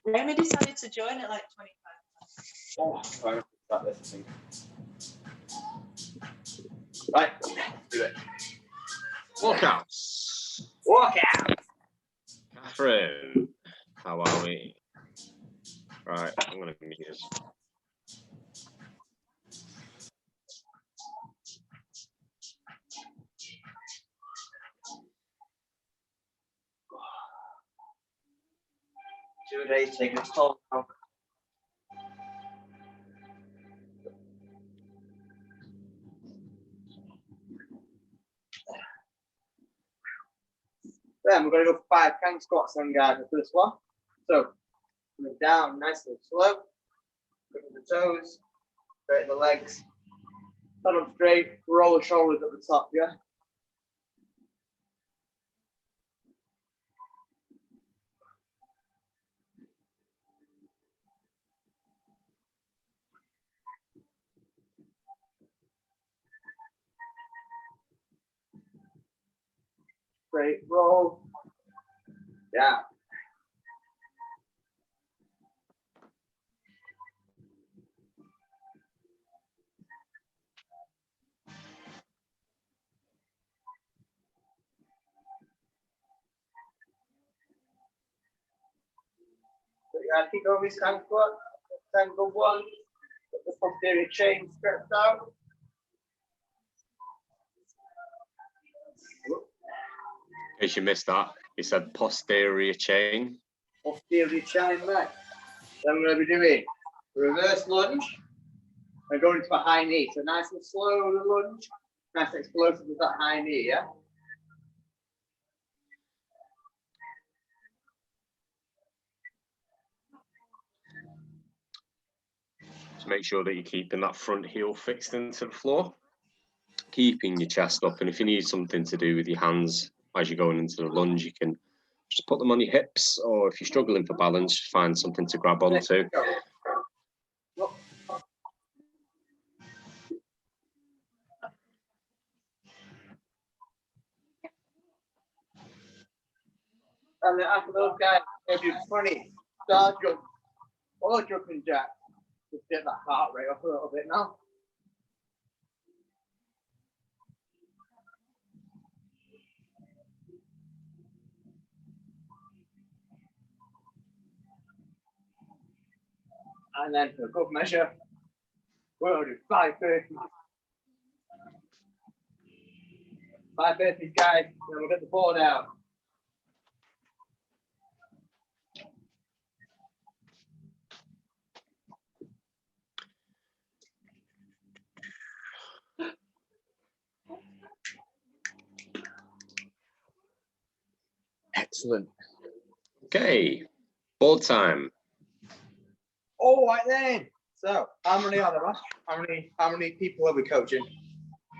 Remy decided to join at like 25. Oh, right, start this, I think. Right, do it. Walkouts. Walk out. Catherine, how are we? Right, I'm going to mute this. Two days taking its toll now. Then we're going to go for 5 can squats then, guys, for this one. So, coming down nice and slow. Looking at the toes, straighten the legs. Stand up straight, roll the shoulders at the top, yeah? Straight roll. Yeah. So you gotta keep going with this hand squat. Tangle one. Get the posterior chain stretched out. In case you missed that, he said posterior chain. Posterior chain there. Then we're going to be doing reverse lunge and going into a high knee. So nice and slow lunge, nice and explosive with that high knee, yeah? Just make sure that you're keeping that front heel fixed into the floor, keeping your chest up. And if you need something to do with your hands as you're going into the lunge, you can just put them on your hips, or if you're struggling for balance, just find something to grab onto. And then after those guys, they do 20 star jump or jumping jack. Just get that heart rate up a little bit now. And then for good measure, we're going to do 5 burpees. 5 burpees, guys, and then we'll get the board out. Excellent. Okay, board time. All right then. So, how many are there, Ash? How many people are we coaching?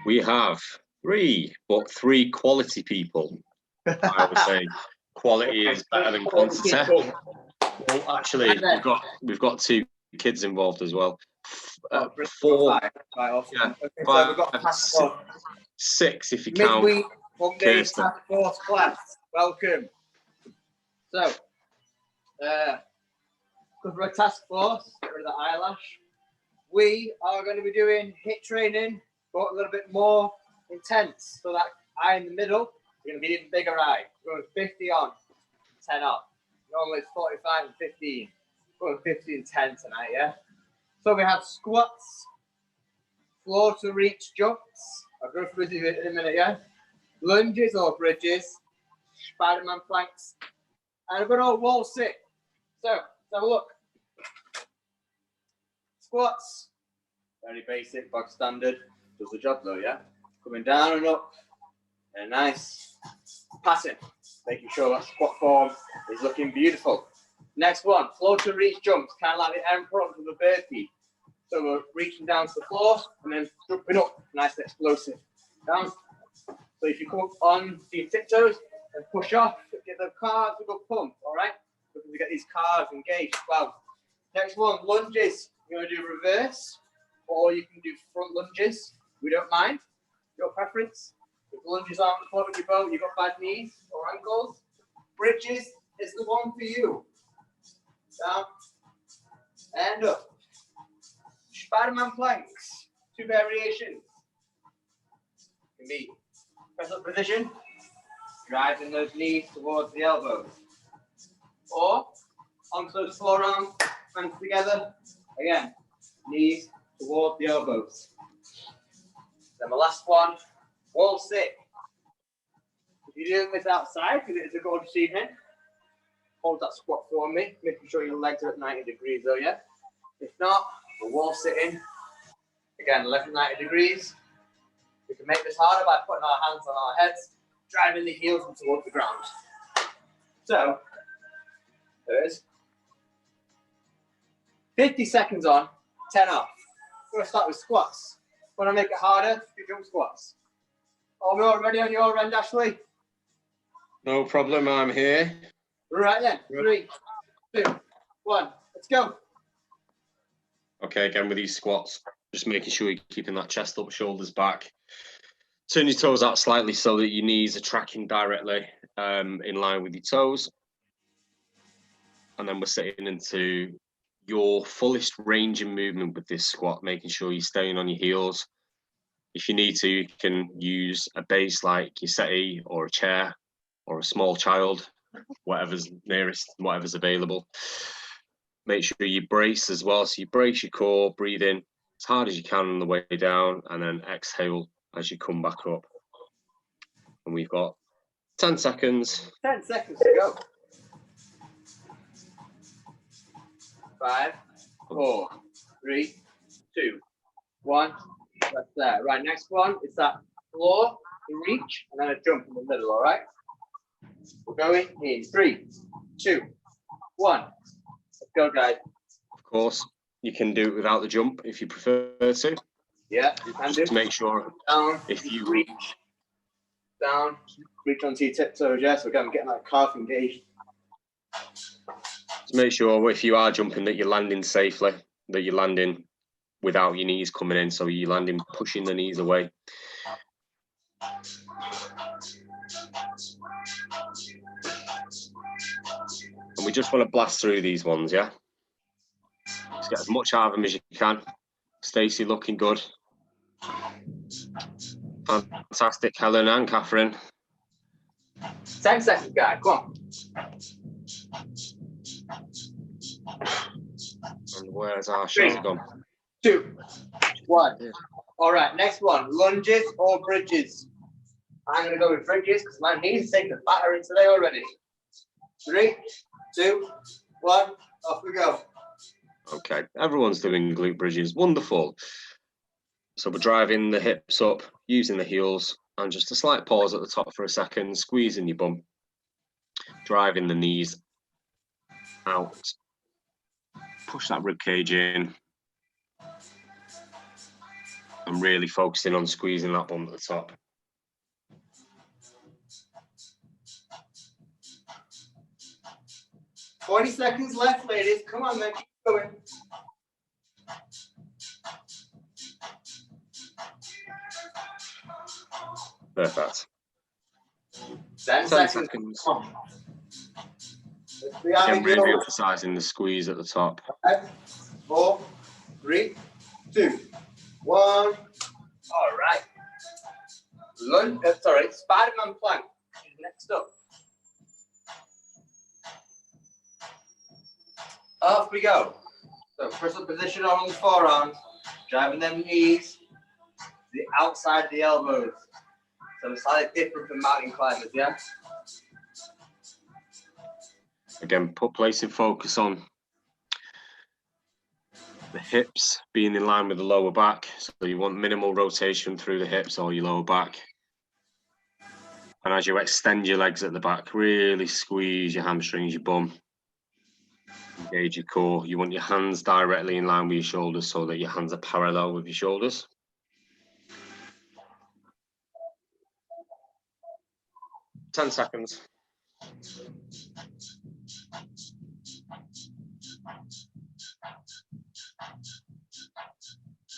We have 3, but 3 quality people. I would say quality is better than quantity. Well, actually, we've got 2 kids involved as well. 4, right, awesome. yeah, Okay, 5, so we've got 6 if you count. Midweek, 1 day task force class. Welcome. So, because we're a task force, get rid of the eyelash. We are going to be doing HIIT training, but a little bit more intense. So that eye in the middle, we're going to be even bigger eye. We're going 50 on, 10 off. Normally it's 45 and 15. We're going 50 and 10 tonight, yeah? So we have squats, floor to reach jumps. I'll go through it in a minute, yeah? Lunges or bridges, Spider-Man planks, and a good old wall sit. So, let's have a look. Squats, very basic, bog standard. Does the job though, yeah? Coming down and up, and nice passing, making sure that squat form is looking beautiful. Next one, floor to reach jumps, kind of like the end front of the burpee. So we're reaching down to the floor and then jumping up, nice and explosive. Down. So if you come up on your tiptoes and push off, get the calves a good pump, all right? Because we get these calves engaged as well. Next one, lunges. You're going to do reverse, or you can do front lunges. We don't mind. Your preference. If lunges aren't the front of your boat, you've got bad knees or ankles, bridges is the one for you. down, and up. Spider-Man planks, 2 variations. Can be press up position, driving those knees towards the elbows. Or onto those forearms, hands together. Again, knees towards the elbows. Then the last one, wall sit. If you're doing this outside, because it's a gorgeous evening, hold that squat for me, making sure your legs are at 90 degrees though, yeah? If not, we're wall sitting. Again, left at 90 degrees. We can make this harder by putting our hands on our heads, driving the heels towards the ground. So, there's 50 seconds on, 10 off. We're going to start with squats. Want to make it harder? Do jump squats. Are we all ready on your end, Ashley? No problem, I'm here. Right then, 3, 2, 1, let's go. Okay, again with these squats, just making sure you're keeping that chest up, shoulders back. Turn your toes out slightly so that your knees are tracking directly in line with your toes. And then we're sitting into your fullest range of movement with this squat, making sure you're staying on your heels. If you need to, you can use a base like your settee or a chair or a small child, whatever's nearest, whatever's available. Make sure you brace as well. So you brace your core, breathe in as hard as you can on the way down, and then exhale as you come back up. And we've got 10 seconds. 10 seconds to go. 5, 4, 3, 2, 1. That's there. Right, next one is that floor, the reach, and then a jump in the middle, all right? We're going in 3, 2, 1. Let's go, guys. Of course, you can do it without the jump if you prefer to. Yeah, you can do. Just to make sure down, if you reach, down, reach onto your tiptoes, yeah? So again, getting that calf engaged. to make sure if you are jumping that you're landing safely, that you're landing without your knees coming in, so you're landing pushing the knees away. And we just want to blast through these ones, yeah? Just get as much out of them as you can. Stacey looking good. Fantastic, Helen and Catherine. 10 seconds, guys, come on. And where's our shoes gone? 2, 1. All right, next one, lunges or bridges. I'm going to go with bridges because my knees are taking a battering today already. 3, 2, 1, off we go. Okay, everyone's doing glute bridges, wonderful. So we're driving the hips up, using the heels, and just a slight pause at the top for a second, squeezing your bum, driving the knees out, push that rib cage in, and really focusing on squeezing that bum at the top. $20 seconds left, ladies. Come on, man, keep going. Perfect. 10 seconds. Come on. Again, really emphasising the squeeze at the top. 5, 4, 3, 2, 1. All right. Spider-Man plank. Next up. Off we go. So press up position on the forearms, driving them knees to the outside of the elbows. So it's slightly different from mountain climbers, yeah? Again, placing focus on the hips being in line with the lower back. So you want minimal rotation through the hips or your lower back. And as you extend your legs at the back, really squeeze your hamstrings, your bum. Engage your core. You want your hands directly in line with your shoulders so that your hands are parallel with your shoulders. Ten seconds.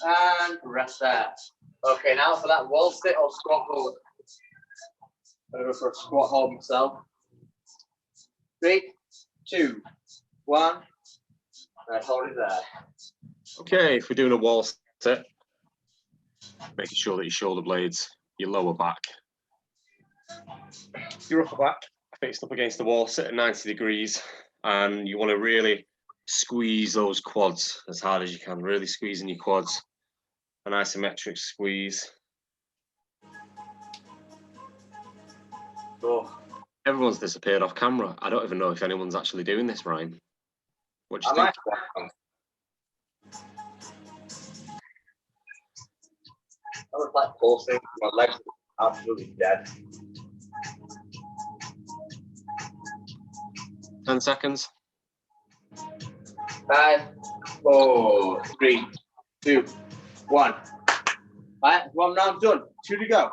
And rest there. Okay, now for that wall sit or squat hold. I'm going to go for a squat hold myself. 3, 2, 1. And hold it there. Okay, if we're doing a wall sit, making sure that your shoulder blades, your lower back, your upper back fixed up against the wall, sit at 90 degrees, and you want to really squeeze those quads as hard as you can, really squeezing your quads, an isometric squeeze. Oh. Everyone's disappeared off camera. I don't even know if anyone's actually doing this, Ryan. What do you think? I was like pulsing, my legs are absolutely dead. 10 seconds. 5, 4, 3, 2, 1. Right, 1 round done. 2 to go.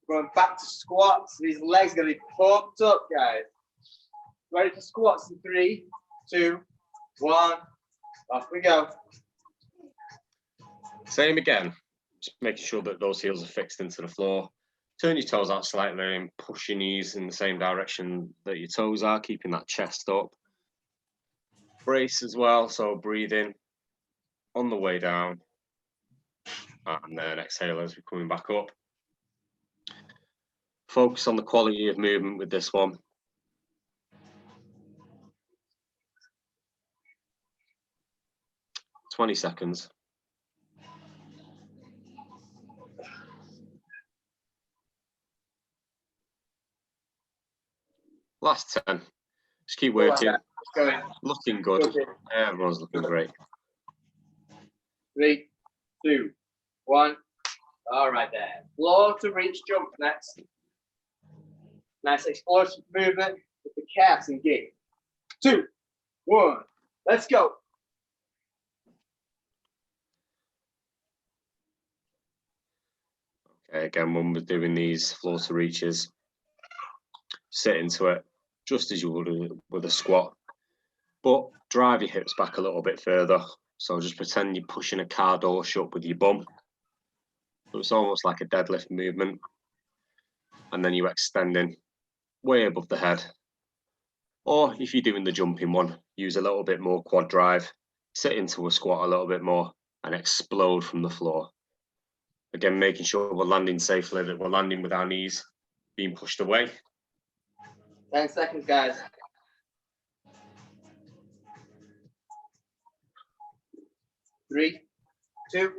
Going back to squats. These legs are going to be pumped up, guys. Ready for squats in 3, 2, 1. Off we go. Same again. Just making sure that those heels are fixed into the floor. Turn your toes out slightly and push your knees in the same direction that your toes are, keeping that chest up. Brace as well, so breathe in on the way down. And then exhale as we're coming back up. Focus on the quality of movement with this one. "20 seconds. Last 10. Just keep working. Looking good. Everyone's looking great. 3, 2, 1. All right there. Floor to reach jump next. Nice explosive movement with the calves and gig. 2, 1. Let's go. Okay, again, when we're doing these floor to reaches, sit into it just as you would with a squat, but drive your hips back a little bit further. So just pretend you're pushing a car door shut with your bum. So it's almost like a deadlift movement. And then you're extending way above the head. Or if you're doing the jumping one, use a little bit more quad drive, sit into a squat a little bit more and explode from the floor. Again, making sure we're landing safely, that we're landing with our knees being pushed away. 10 seconds, guys. 3, 2,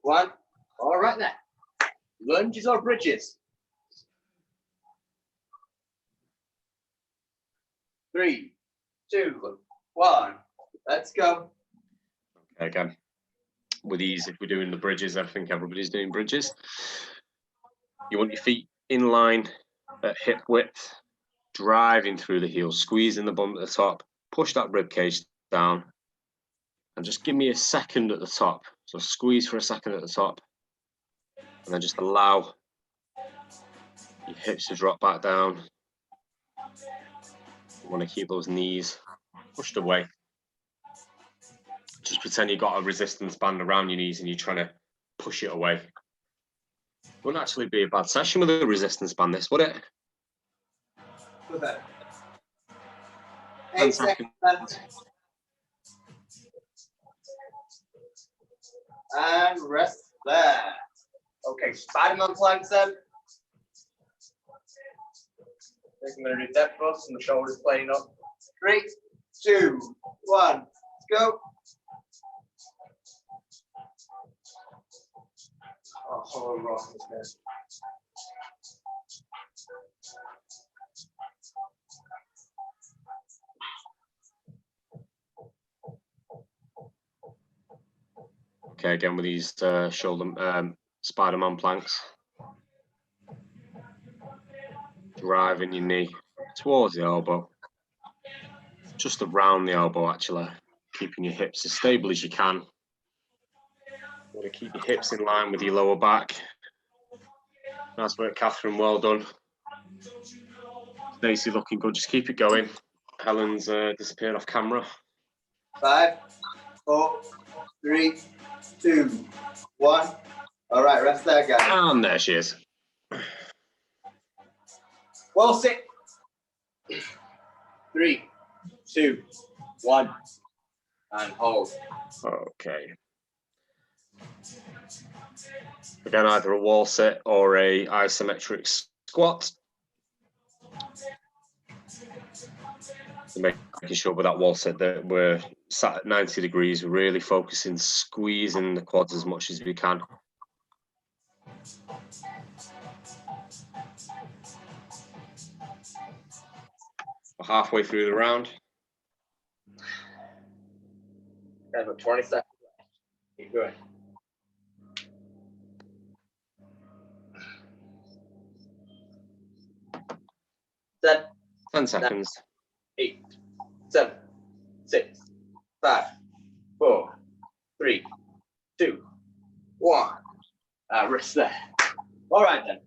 1. All right then. Lunges or bridges? 3, 2, 1. Let's go. Okay, again, with ease, if we're doing the bridges, I think everybody's doing bridges. You want your feet in line at hip width, driving through the heels, squeezing the bum at the top, push that rib cage down, and just give me a second at the top. So squeeze for a second at the top, and then just allow your hips to drop back down. You want to keep those knees pushed away. Just pretend you've got a resistance band around your knees and you're trying to push it away. It wouldn't actually be a bad session with a resistance band, this, would it? Good then. 10 8 seconds. And rest there. Okay, Spider-Man planks then. I think I'm going to do depth thrust and the shoulders playing up. 3, 2, 1. Let's go. Oh, hollow rock is this. Okay, again with these shoulder Spider-Man planks. Driving your knee towards the elbow. Just around the elbow, actually. Keeping your hips as stable as you can. You want to keep your hips in line with your lower back. Nice work, Catherine. Well done. Stacey looking good. Just keep it going. Helen's disappeared off camera. 5, 4, 3, 2, 1. All right, rest there, guys. And there she is. Well, sit. 3, 2, 1. and hold. Okay. Again, either a wall sit or a isometric squat. Making sure with that wall sit that we're sat at 90 degrees, we're really focusing, squeezing the quads as much as we can. We're halfway through the round. Got about 20 seconds left. Keep going. 10 seconds. 8, 7, 6, 5, 4, 3, 2, 1. Rest there. All right then.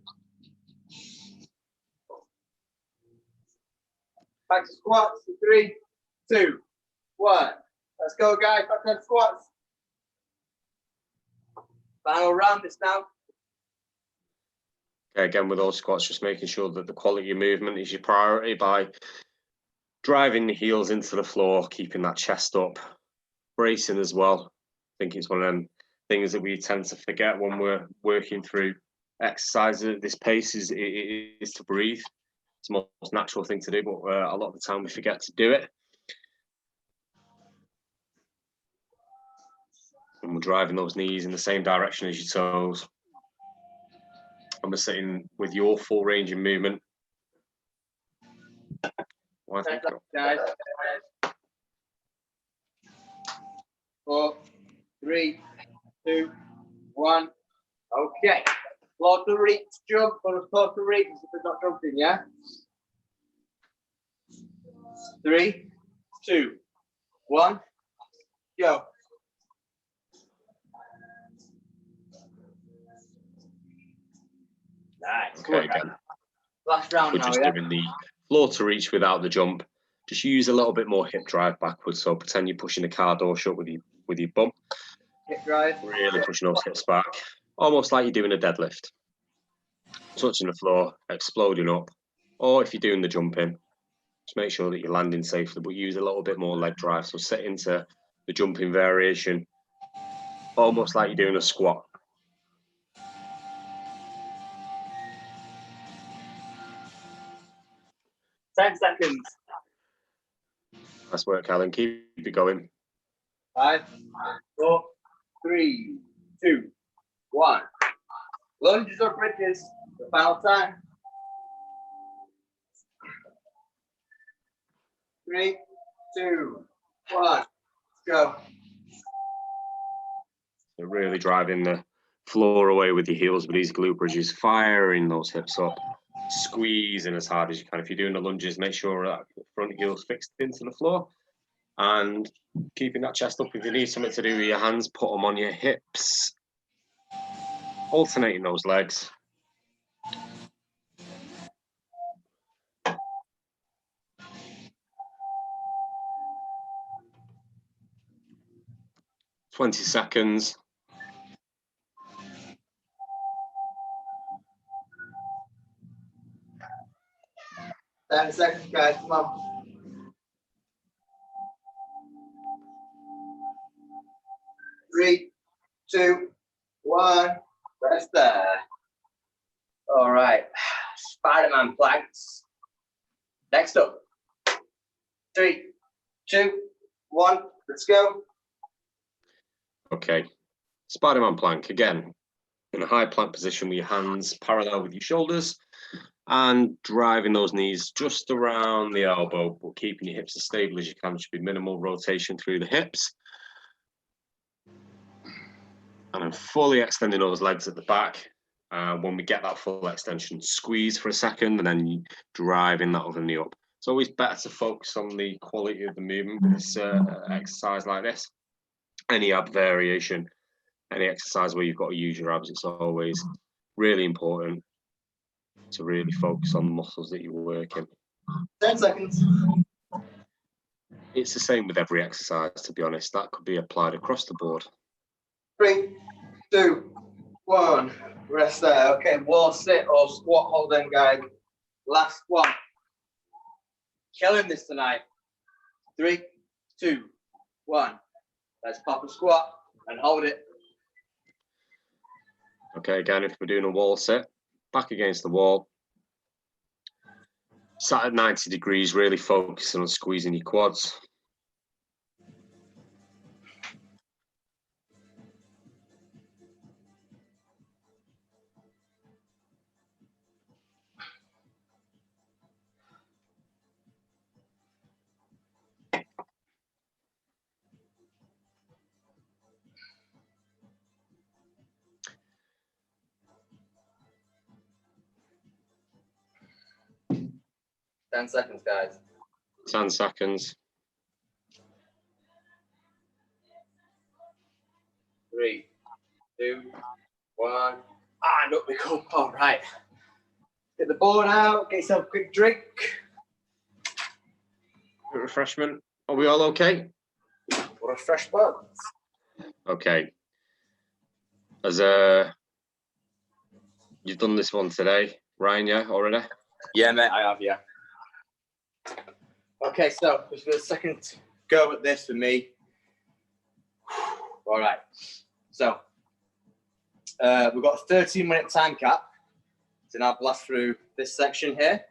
Back to squats. 3, 2, 1. Let's go, guys. Back to squats. Final round is now. Okay, again, with those squats, just making sure that the quality of movement is your priority by driving the heels into the floor, keeping that chest up, bracing as well. I think it's one of them things that we tend to forget when we're working through exercises at this pace is to breathe. It's the most natural thing to do, but a lot of the time we forget to do it. And we're driving those knees in the same direction as your toes. And we're sitting with your full range of movement. Guys. 4, 3, 2, 1. Okay. Floor to reach jump or floor to reach if we're not jumping, yeah? 3, 2, 1. Go. Nice. Okay, again. Last round We're now, just yeah? doing the floor to reach without the jump. Just use a little bit more hip drive backwards. So pretend you're pushing the car door shut with your bum. Hip drive. Really pushing those hips back. Almost like you're doing a deadlift. Touching the floor, exploding up. Or if you're doing the jumping, just make sure that you're landing safely, but use a little bit more leg drive. So sit into the jumping variation, almost like you're doing a squat. Ten seconds. Nice work, Alan. Keep it going. 5, 4, 3, 2, 1. Lunges or bridges. The final time. 3, 2, 1. Let's go. So really driving the floor away with your heels with these glute bridges, firing those hips up, squeezing as hard as you can. If you're doing the lunges, make sure that the front heel's fixed into the floor and keeping that chest up. If you need something to do with your hands, put them on your hips, alternating those legs. "20 seconds. 10 seconds, guys. Come on. 3, 2, 1. Rest there. All right. Spider-Man planks. Next up. 3, 2, 1. Let's go. Okay, Spider-Man plank again, in a high plank position with your hands parallel with your shoulders and driving those knees just around the elbow, but keeping your hips as stable as you can. Should be minimal rotation through the hips. And then fully extending those legs at the back. When we get that full extension, squeeze for a second and then driving that other knee up. It's always better to focus on the quality of the movement with this exercise like this. Any ab variation, any exercise where you've got to use your abs, it's always really important to really focus on the muscles that you're working. 10 seconds. It's the same with every exercise, to be honest. That could be applied across the board. 3, 2, 1. Rest there. Okay, wall sit or squat hold then, guys. Last one. Killing this tonight. 3, 2, 1. Let's pop a squat and hold it. Okay, again, if we're doing a wall sit, back against the wall, sat at 90 degrees, really focusing on squeezing your quads. Ten seconds, guys. 10 seconds. 3, 2, 1. And up we come. All right. Get the board out. Get yourself a quick drink. Refreshment. Are we all okay? Refresh buds. Okay. As you've done this one today, Ryan, yeah, already? Yeah, mate, I have, yeah. Okay, so this is the second go at this for me. All right. So we've got a 13-minute time cap to now blast through this section here.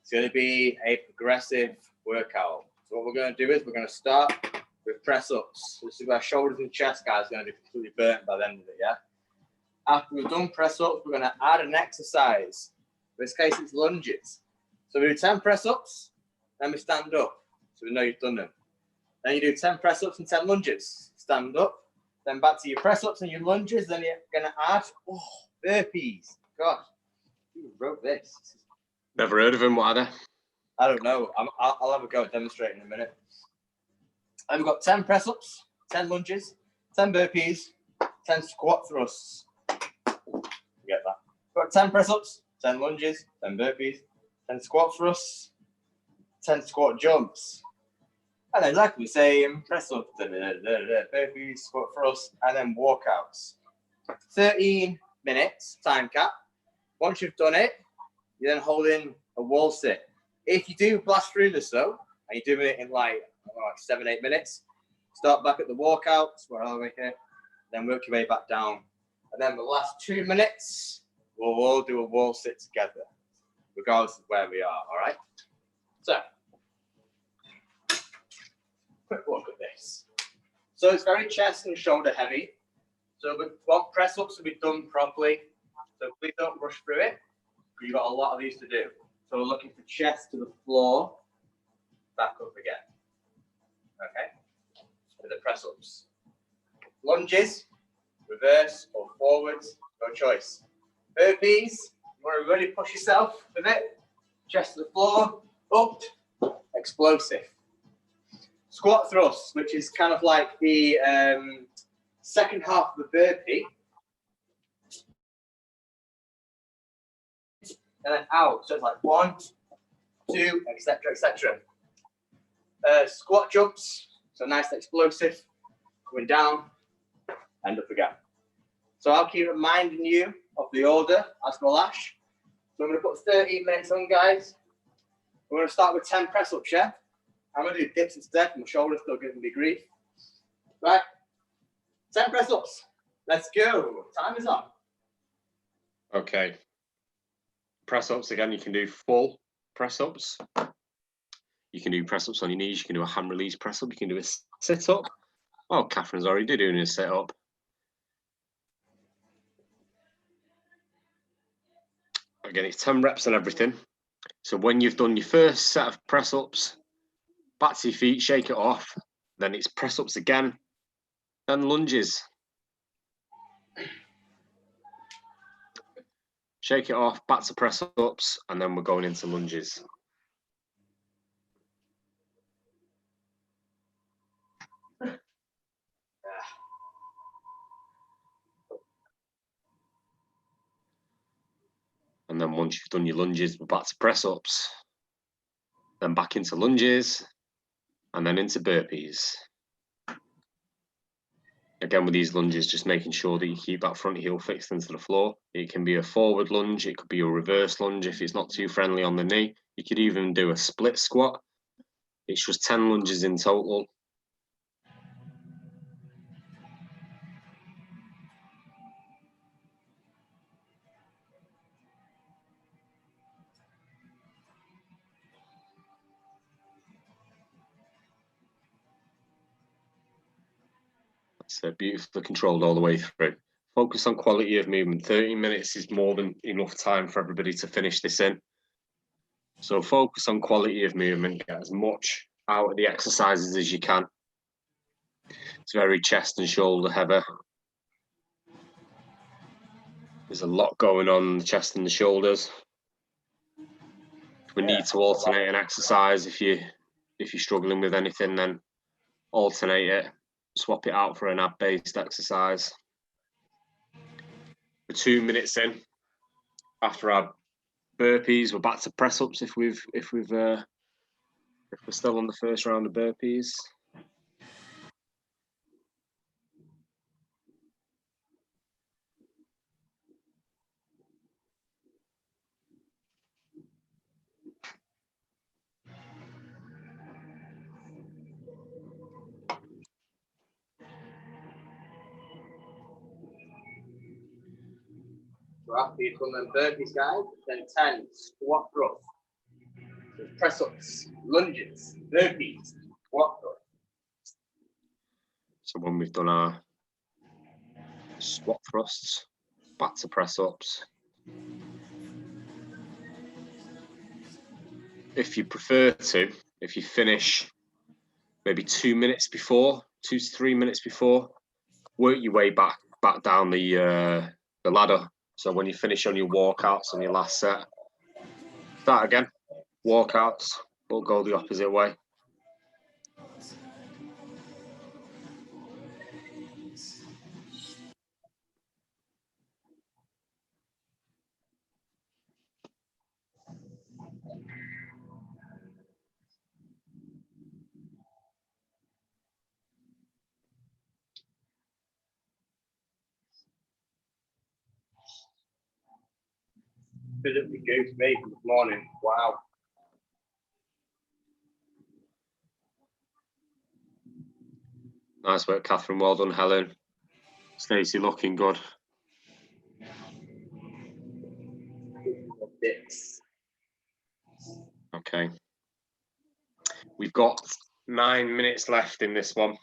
It's going to be a progressive workout. So what we're going to do is we're going to start with press-ups. This is where shoulders and chest, guys, are going to be completely burnt by the end of it, yeah? After we've done press-ups, we're going to add an exercise. In this case, it's lunges. So we do 10 press-ups, then we stand up. So we know you've done them. Then you do 10 press-ups and 10 lunges. Stand up, then back to your press-ups and your lunges. Then you're going to add burpees. God, who wrote this? Never heard of him, what are they? I don't know. I'll have a go at demonstrating in a minute. And we've got 10 press-ups, 10 lunges, 10 burpees, 10 squat thrusts. Get that. We've got 10 press-ups, 10 lunges, 10 burpees, 10 squat thrusts, 10 squat jumps. And then exactly the same press-ups, burpees, squat thrusts, and then walkouts. 13 minutes time cap. Once you've done it, you're then holding a wall sit. If you do blast through this though, and you're doing it in like 7-8 minutes, start back at the walkouts, where are we here? Then work your way back down. And then the last 2 minutes, we'll all do a wall sit together, regardless of where we are, all right? So, quick look at this. So it's very chest and shoulder heavy. So we want press-ups to be done properly. So please don't rush through it, because you've got a lot of these to do. So we're looking for chest to the floor, back up again. Okay? With the press-ups. Lunges, reverse or forwards, no choice. Burpees, you want to really push yourself with it. Chest to the floor, up, explosive. Squat thrusts, which is kind of like the second half of the burpee. And then out. So it's like 1, 2, etc., etc. Squat jumps, so nice and explosive. Going down and up again. So I'll keep reminding you of the order as well, Ash. So I'm going to put 13 minutes on, guys. We're going to start with 10 press-ups, yeah? I'm going to do dips instead. My shoulder's still giving me grief. Right. 10 press-ups. Let's go. Time is on. Okay. Press-ups, again, you can do full press-ups. You can do press-ups on your knees. You can do a hand release press-up. You can do a sit-up. Oh, Catherine's already doing a sit-up. Again, it's 10 reps and everything. So when you've done your first set of press-ups, back to your feet, shake it off. Then it's press-ups again, then lunges. Shake it off, back to press-ups, and then we're going into lunges. And then once you've done your lunges, we're back to press-ups, then back into lunges, and then into burpees. Again, with these lunges, just making sure that you keep that front heel fixed into the floor. It can be a forward lunge, it could be a reverse lunge if it's not too friendly on the knee. You could even do a split squat. It's just 10 lunges in total. That's beautifully controlled all the way through. Focus on quality of movement. 30 minutes is more than enough time for everybody to finish this in. So focus on quality of movement, get as much out of the exercises as you can. It's very chest and shoulder heavy. There's a lot going on in the chest and the shoulders. We need to alternate an exercise. If you're struggling with anything, then alternate it, swap it out for an ab-based exercise. We're 2 minutes in. After our burpees, we're back to press ups if we're still on the first round of burpees. So after you've done them burpees, guys, then 10 squat thrusts. So press ups, lunges, burpees, squat thrusts. So when we've done our squat thrusts, back to press ups. If you prefer to, if you finish maybe 2 minutes before, 2 to 3 minutes before, work your way back down the ladder. So when you finish on your walkouts on your last set, start again. Walkouts, but go the opposite way. Physically goose me this morning. Wow. Nice work, Catherine. Well done, Helen. Stacey looking good. Okay. We've got 9 minutes left in this one.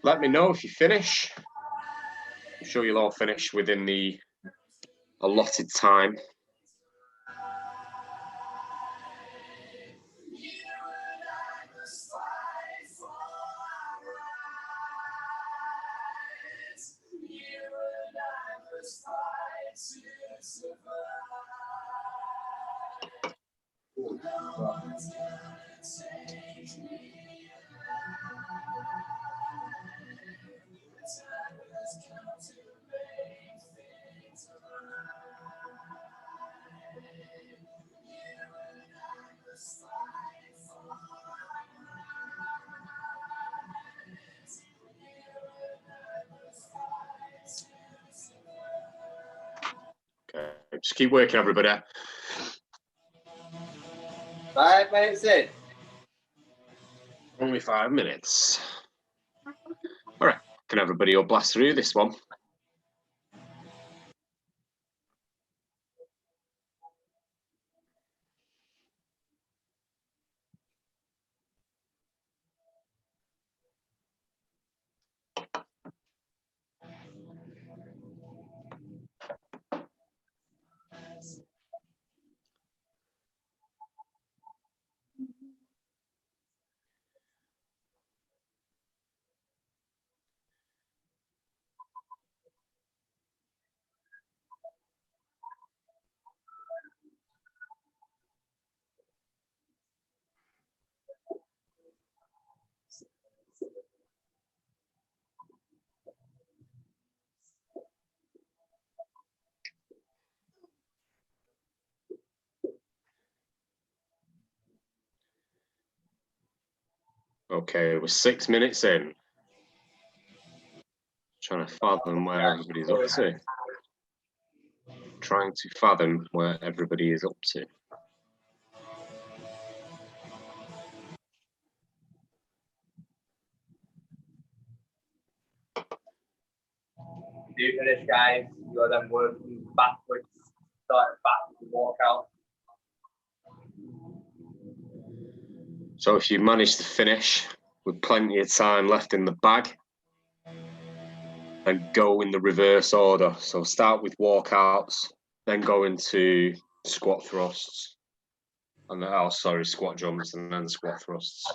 Let me know if you finish. I'm sure you'll all finish within the allotted time. Okay, just keep working, everybody. 5 minutes in. Only 5 minutes. All right, can everybody all blast through this one? Okay, we're 6 minutes in. Trying to fathom where everybody's up to. Trying to fathom where everybody is up to. Do you finish, guys? You're then working backwards, start back to walk out. So if you manage to finish with plenty of time left in the bag, then go in the reverse order. So start with walkouts, then go into squat thrusts, and squat jumps, and then squat thrusts.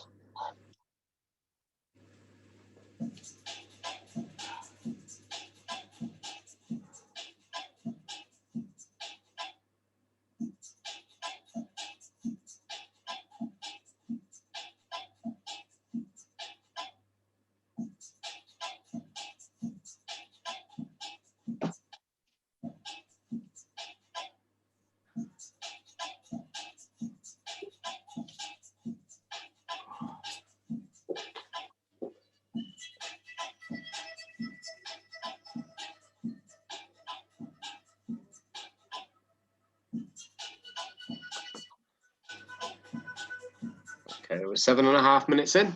Okay, we're 7.5 minutes in.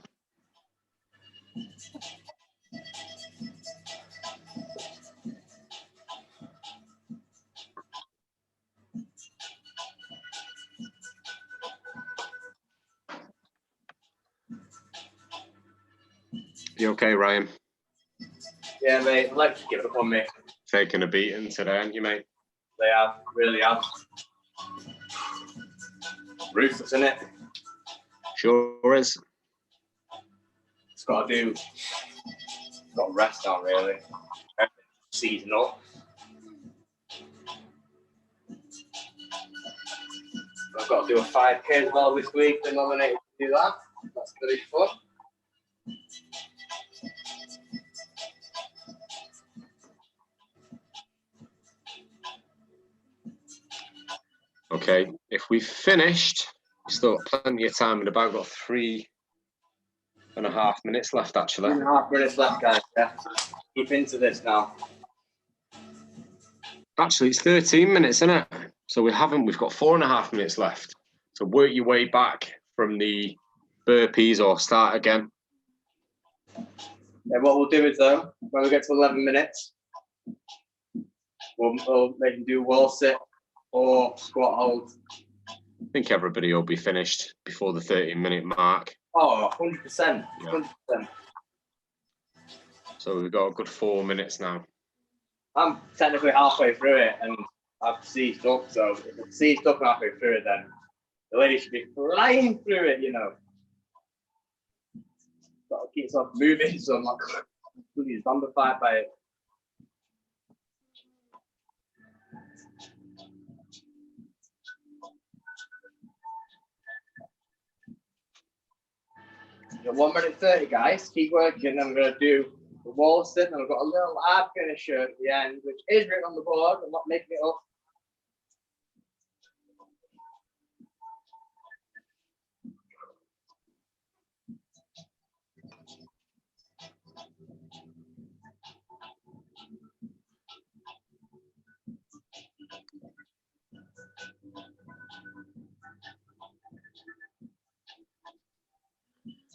You okay, Ryan? Yeah, mate, I'd like to give it up on me. Taking a beating today, aren't you, mate? They have, really have. Ruthless, isn't it? Sure is. It's got to rest down, really. Season up. I've got to do a 5K as well this week. Been nominated to do that. That's going to be fun. Okay, if we've finished, we've still got plenty of time in the bag. Got 3.5 minutes left, actually. 3.5 minutes left, guys. Yeah. Keep into this now. Actually, it's 13 minutes, isn't it? So we've got 4.5 minutes left. So work your way back from the burpees or start again. Yeah, what we'll do is, though, when we get to 11 minutes, we'll make them do wall sit or squat hold. I think everybody will be finished before the 13-minute mark. Oh, 100%. 100%. So we've got a good 4 minutes now. I'm technically halfway through it and I've seized up, so if it's seized up halfway through it, then the lady should be flying through it, you know. Got to keep yourself moving, so I'm not completely zombified by it. You got 1:30, guys. Keep working. I'm going to do the wall sit, and I've got a little ab finisher at the end, which is written on the board. I'm not making it up.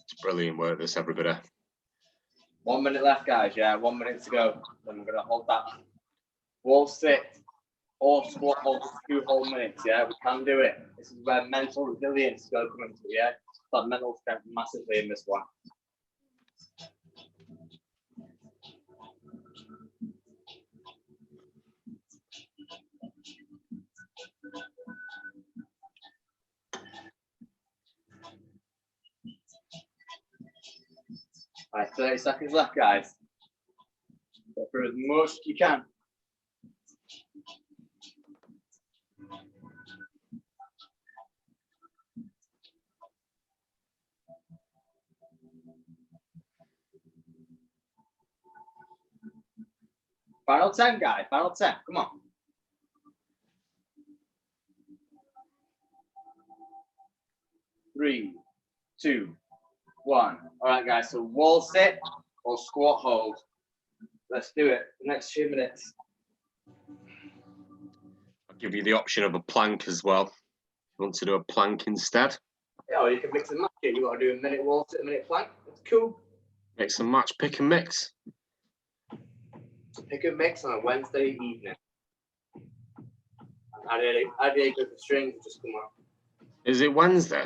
It's brilliant work, this, everybody. 1 minute left, guys. Yeah, 1 minute to go. Then I'm going to hold that wall sit or squat hold for 2 whole minutes. Yeah, we can do it. This is where mental resilience is going to come into it. Yeah, that mental strength massively in this one. All right, 30 seconds left, guys. Get through as much as you can. Final 10, guys. Final 10. Come on. Three, 2, 1. All right, guys. So wall sit or squat hold. Let's do it. The next 2 minutes. I'll give you the option of a plank as well. If you want to do a plank instead. Yeah, or you can mix and match it. You got to do a minute wall sit, a minute plank. That's cool. Mix and match, pick and mix. Pick and mix on a Wednesday evening. I did it good for strings just come on. Is it Wednesday?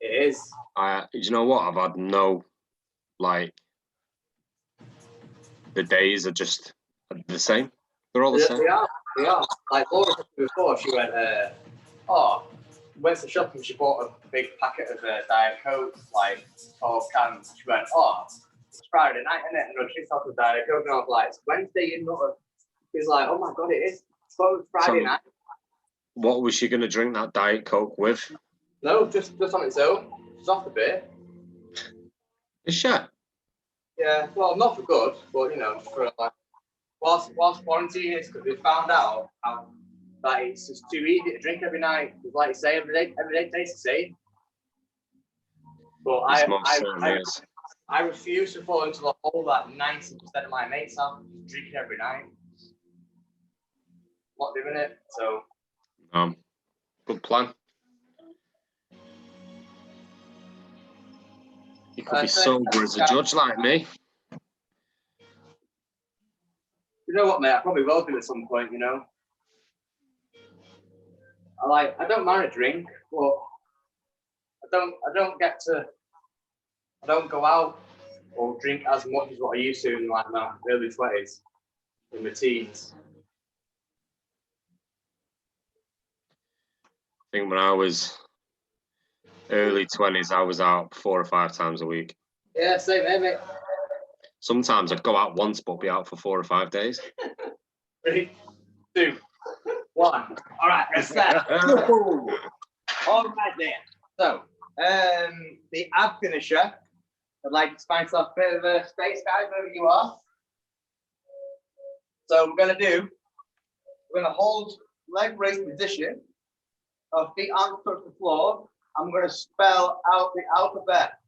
It is. You know what? I've had no, like, the days are just the same. They're all the same. They are. Like Laura said before, she went, went to the shop and she bought a big packet of Diet Coke, like 12 cans. She went, it's Friday night, isn't it? And she started with Diet Coke, and I was like, it's Wednesday, you're not. He's like, oh my God, it is. It's Friday night. What was she going to drink that Diet Coke with? No, just on its own. It's off the beer. Is she? Yeah, well, not for good, but just for like, whilst quarantine is, because we found out that it's just too easy to drink every night. Like you say, every day tastes the same. But I refuse to fall into the hole that 90% of my mates have, drinking every night. Not doing it, so. Good plan. You could be sober as a judge like me. You know what, mate? I probably will do at some point, I don't mind a drink, but I don't go out or drink as much as what I used to in like my early 20s, in my teens. I think when I was early 20s, I was out 4 or 5 times a week. Yeah, same here, mate. Sometimes I'd go out once, but be out for 4 or 5 days. 3, 2, 1. All right, let's start. All right, then. So, the ab finisher. I'd like to find yourself a bit of a space, guys, wherever you are. So we're going to hold leg raised position. Our feet aren't touch the floor. I'm going to spell out the alphabet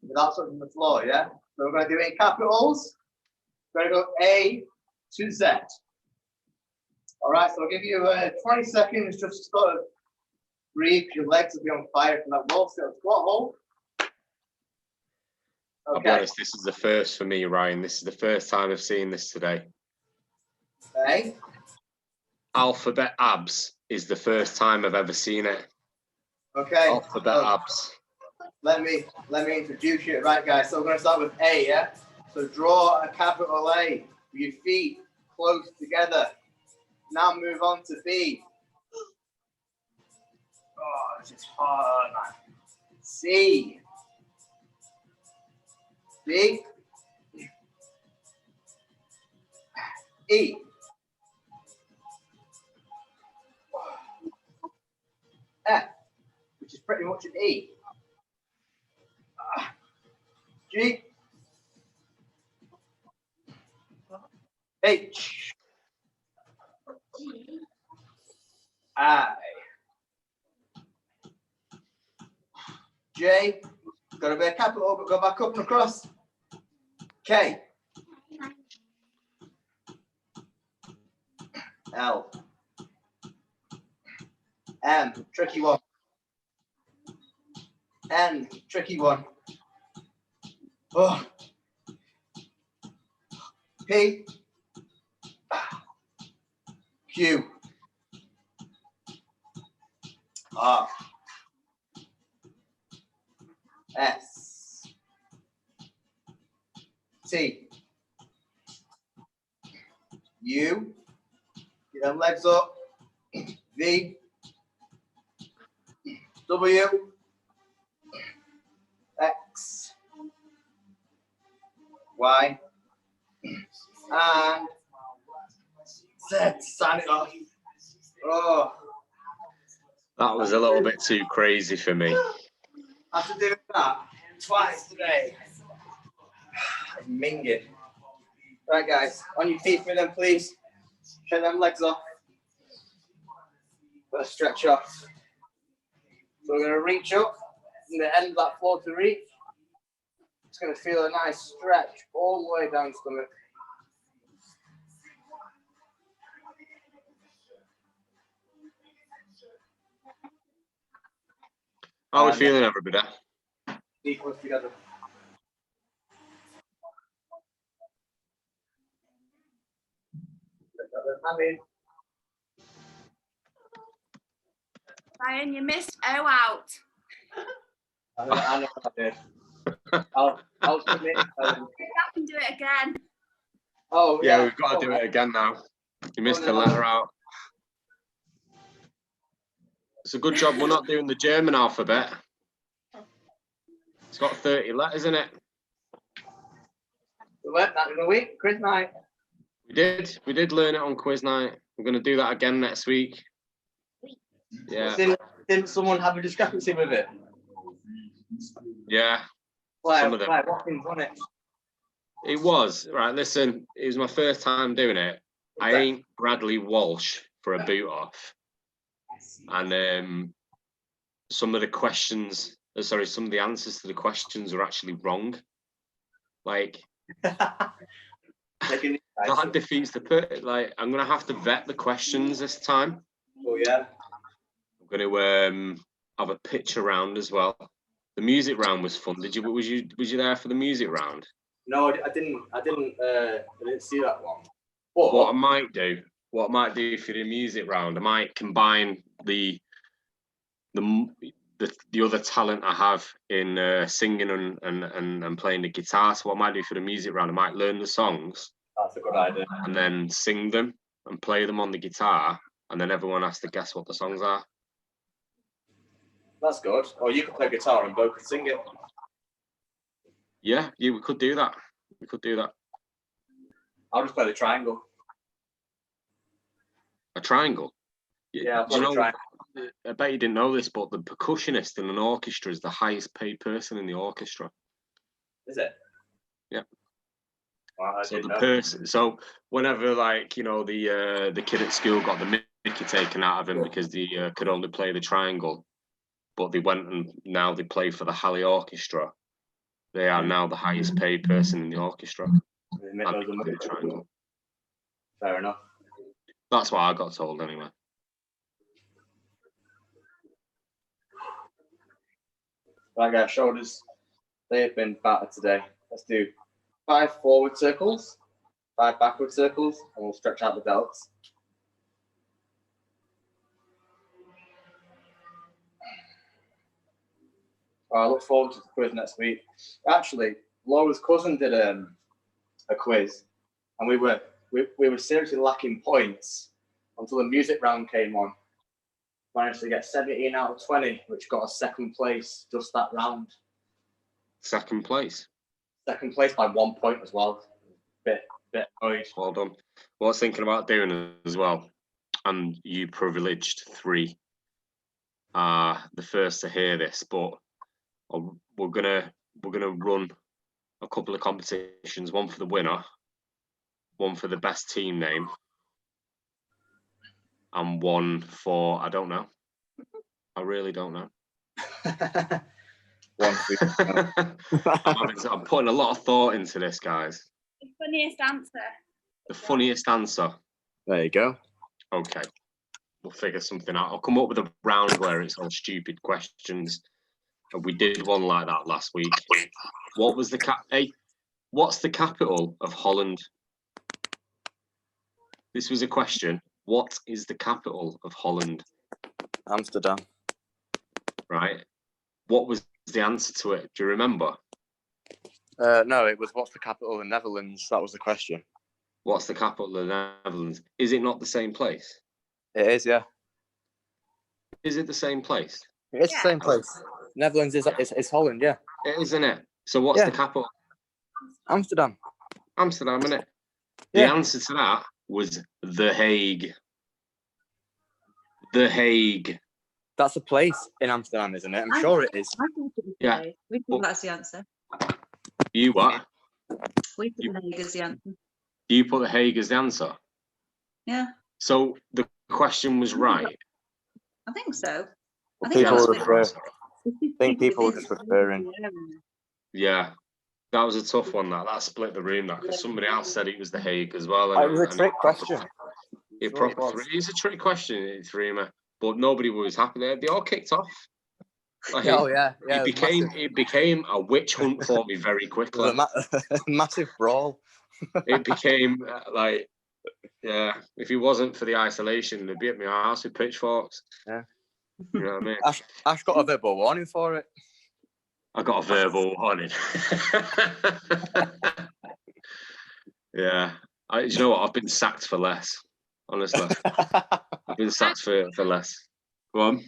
without touching the floor, yeah? So we're going to do it in capitals. We're going to go A to Z. All right, so I'll give you 20 seconds just to sort of breathe. Your legs will be on fire from that wall. So squat hold. Okay. I'll be honest, this is the first for me, Ryan. This is the first time I've seen this today. Okay. Alphabet abs is the first time I've ever seen it. Okay. Alphabet abs. Let me introduce you. Right, guys. So we're going to start with A, yeah? So draw a capital A with your feet close together. Now move on to B. Oh, this is hard, man. C. D. E. F, which is pretty much an E. G. H. I. J. Got to be a capital, but go back up and across. K. L. M. Tricky one. N. Tricky one. Oh. P. Q. R. S. T. U. Get them legs up. V. W. X. Y. And Z. Sign it off. Oh. That was a little bit too crazy for me. After doing that twice today, I'm minging. Right, guys, on your feet for them, please. Shake them legs off. Let's stretch off. So we're going to reach up from the end of that floor to reach. It's going to feel a nice stretch all the way down the stomach. How are we feeling, everybody? Feet close together. Ryan, you missed O out. I know I did. I'll commit. I can do it again. Oh Yeah, yeah, we've got to do it again now. You missed the letter out. It's a good job we're not doing the German alphabet. It's got 30 letters in it. We learnt that in a week, quiz night. We did learn it on quiz night. We're going to do that again next week. Yeah. Didn't someone have a discrepancy with it? Yeah. Claire, Some of them. Claire Watkins won it. It was. Right, listen, it was my first time doing it. I ain't Bradley Walsh for a boot off. And some of the questions, some of the answers to the questions are actually wrong. Like, that defeats the purpose. Like, I'm going to have to vet the questions this time. Oh, yeah. I'm going to have a picture round as well. The music round was fun. Was you there for the music round? No, I didn't see that one. What I might do for the music round, I might combine the other talent I have in singing and playing the guitar. So what I might do for the music round, I might learn the songs. That's a good idea. And then sing them and play them on the guitar, and then everyone has to guess what the songs are. That's good. Or you could play guitar and Bo could sing it. Yeah, we could do that. I'll just play the triangle. A triangle? Yeah, do you know? triangle. I bet you didn't know this, but the percussionist in an orchestra is the highest paid person in the orchestra. Is it? Yeah. Well, so whenever, like, the kid at school got the mickey taken out of him because he could only play the triangle, but they went and now they play for the Halley Orchestra. They are now the highest paid person in the orchestra. The triangle. Fair enough. That's what I got told anyway. Right, guys, shoulders. They have been battered today. Let's do 5 forward circles, 5 backward circles, and we'll stretch out the delts. I look forward to the quiz next week. Actually, Laura's cousin did a quiz, and we were seriously lacking points until the music round came on. Managed to get 17 out of 20, which got us second place just that round. Second place? Second place by 1 point as well. Bit annoyed. Well done. What I was thinking about doing as well, and you privileged 3 are the first to hear this, but we're gonna run a couple of competitions, one for the winner, one for the best team name, and one for, I don't know. I really don't know. I'm putting a lot of thought into this, guys. The funniest answer. The funniest answer. There you go. Okay. We'll figure something out. I'll come up with a round where it's all stupid questions. And we did one like that last week. What was the what's the capital of Holland? This was a question. What is the capital of Holland? Amsterdam. Right. What was the answer to it? Do you remember? No, it was what's the capital of the Netherlands? That was the question. What's the capital of the Netherlands? Is it not the same place? It is, yeah. Is it the same place? It's the same place. Netherlands is Holland, yeah. It is, isn't it? So what's the capital? Amsterdam. Amsterdam, isn't it? Yeah. The answer to that was The Hague. The Hague. That's a place in Amsterdam, isn't it? I'm sure it is. I think it was Yeah. today. We think that's the answer. You what? We think the Hague is the answer. You put The Hague as the answer? Yeah, So the question was right. I think so. Well, I think people that's refer. I think people were just referring. Yeah. That was a tough one, that split the room, that, because somebody else said it was The Hague as well. It was a trick question. It's a trick question, it threw me. But nobody was happy there. They all kicked off. Like, it became a witch hunt for me very quickly. Massive brawl. It became if it wasn't for the isolation, they'd be at my house with pitchforks. Yeah. You know what I mean? Ash got a verbal warning for it. I got a verbal warning. Yeah. You know what? I've been sacked for less. Honestly, I've been sacked for less. Go on.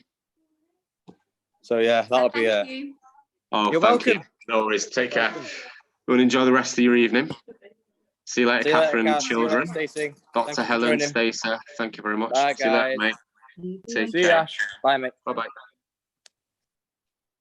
So yeah, that'll be Thank you. Oh, You're thank welcome. you. No worries. Take care. Welcome. Go and enjoy the rest of your evening. See you later, See you later, Catherine and Kath. See you later, children. Stacey. Dr. Thank you for Helen, joining. Stacey, thank you very much. Bye, See you later, guys. mate. You Take See you, care. Ash. Bye, mate. Bye-bye.